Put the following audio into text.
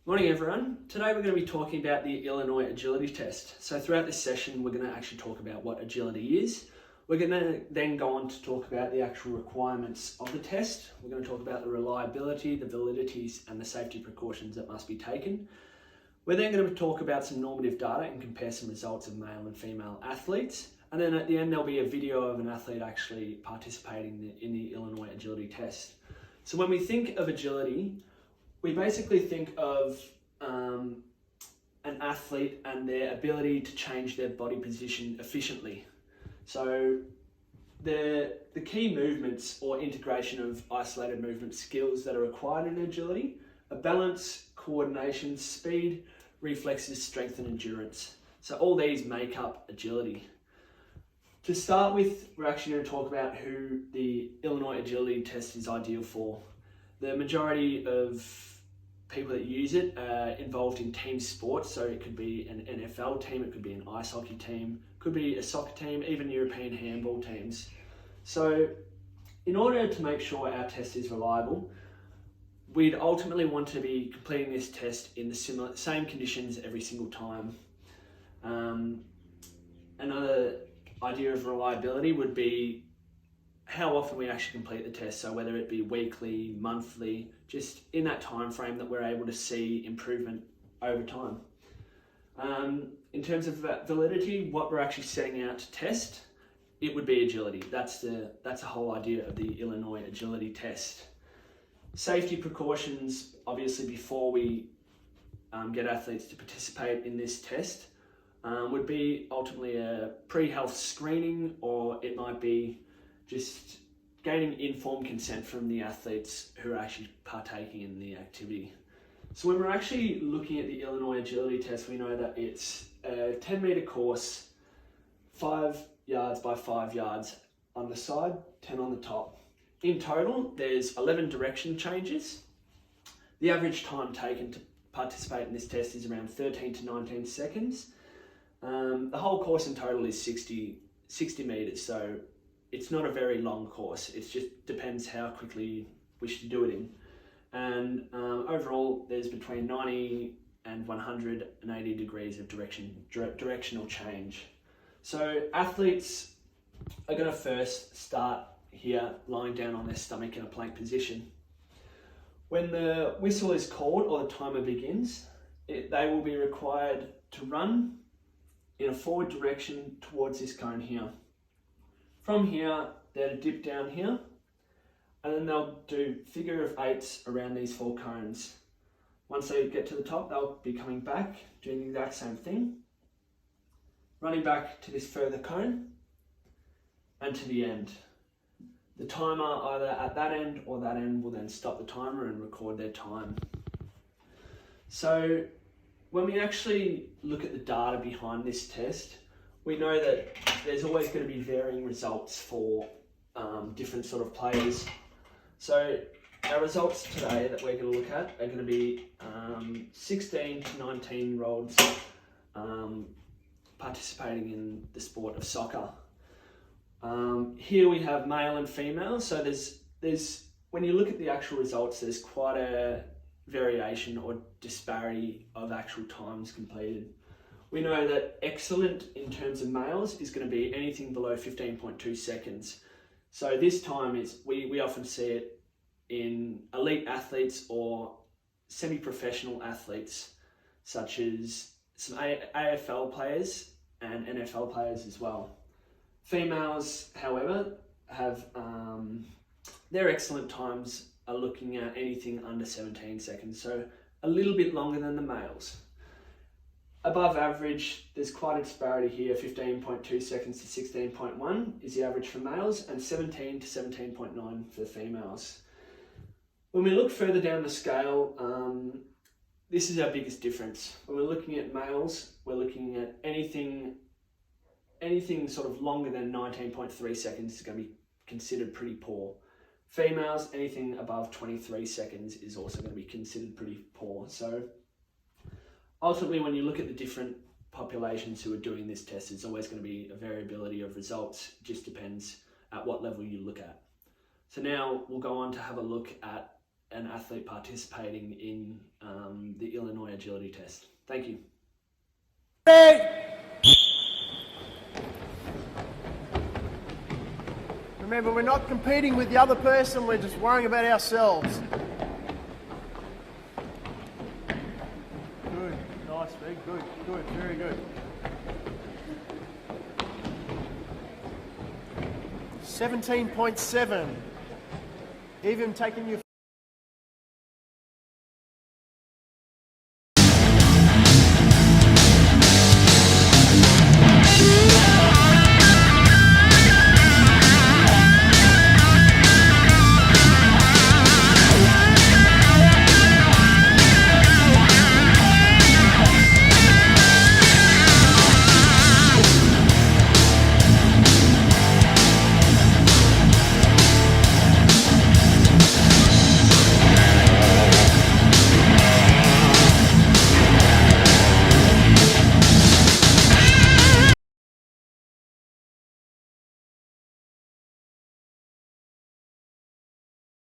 Morning everyone. Today we're going to be talking about the Illinois Agility Test. So throughout this session we're going to actually talk about what agility is. We're going to then go on to talk about the actual requirements of the test. We're going to talk about the reliability, the validities and the safety precautions that must be taken. We're then going to talk about some normative data and compare some results of male and female athletes. And then at the end there'll be a video of an athlete actually participating in the Illinois Agility Test. So when we think of agility, we basically think of an athlete and their ability to change their body position efficiently. So the key movements or integration of isolated movement skills that are required in agility are balance, coordination, speed, reflexes, strength and endurance. So all these make up agility. To start with, we're actually going to talk about who the Illinois Agility Test is ideal for. The majority of people that use it are involved in team sports, so it could be an NFL team, it could be an ice hockey team, could be a soccer team, even European handball teams. So in order to make sure our test is reliable, we'd ultimately want to be completing this test in the same conditions every single time. Another idea of reliability would be how often we actually complete the test, so whether it be weekly, monthly, just in that time frame that we're able to see improvement over time. In terms of validity, what we're actually setting out to test, it would be agility. That's the whole idea of the Illinois Agility Test. Safety precautions, obviously before we get athletes to participate in this test, would be ultimately a pre-health screening, or it might be just gaining informed consent from the athletes who are actually partaking in the activity. So when we're actually looking at the Illinois Agility Test, we know that it's a 10-meter course, 5 yards by 5 yards on the side, 10 on the top. In total, there's 11 direction changes. The average time taken to participate in this test is around 13 to 19 seconds. The whole course in total is 60 meters, so it's not a very long course. It just depends how quickly you wish to do it in. And overall, there's between 90 and 180 degrees of directional change. So athletes are going to first start here lying down on their stomach in a plank position. When the whistle is called or the timer begins, they will be required to run in a forward direction towards this cone here. From here, they'll dip down here, and then they'll do figure of eights around these 4 cones. Once they get to the top, they'll be coming back, doing the exact same thing, running back to this further cone, and to the end. The timer either at that end or that end will then stop the timer and record their time. So when we actually look at the data behind this test, we know that there's always going to be varying results for different sort of players. So our results today that we're going to look at are going to be 16 to 19-year-olds participating in the sport of soccer. Here we have male and female. So there's when you look at the actual results, there's quite a variation or disparity of actual times completed. We know that excellent in terms of males is going to be anything below 15.2 seconds. So this time is, we often see it in elite athletes or semi-professional athletes, such as some AFL players and NFL players as well. Females, however, have their excellent times are looking at anything under 17 seconds, so a little bit longer than the males. Above average, there's quite a disparity here. 15.2 seconds to 16.1 is the average for males, and 17 to 17.9 for the females. When we look further down the scale, this is our biggest difference. When we're looking at males, we're looking at anything sort of longer than 19.3 seconds is going to be considered pretty poor. Females, anything above 23 seconds is also going to be considered pretty poor. So ultimately, when you look at the different populations who are doing this test, it's always going to be a variability of results. It just depends at what level you look at. So now we'll go on to have a look at an athlete participating in the Illinois agility test. Thank you. Remember, we're not competing with the other person, we're just worrying about ourselves. Good, nice, very good, good, very good. 17.7. Even taking your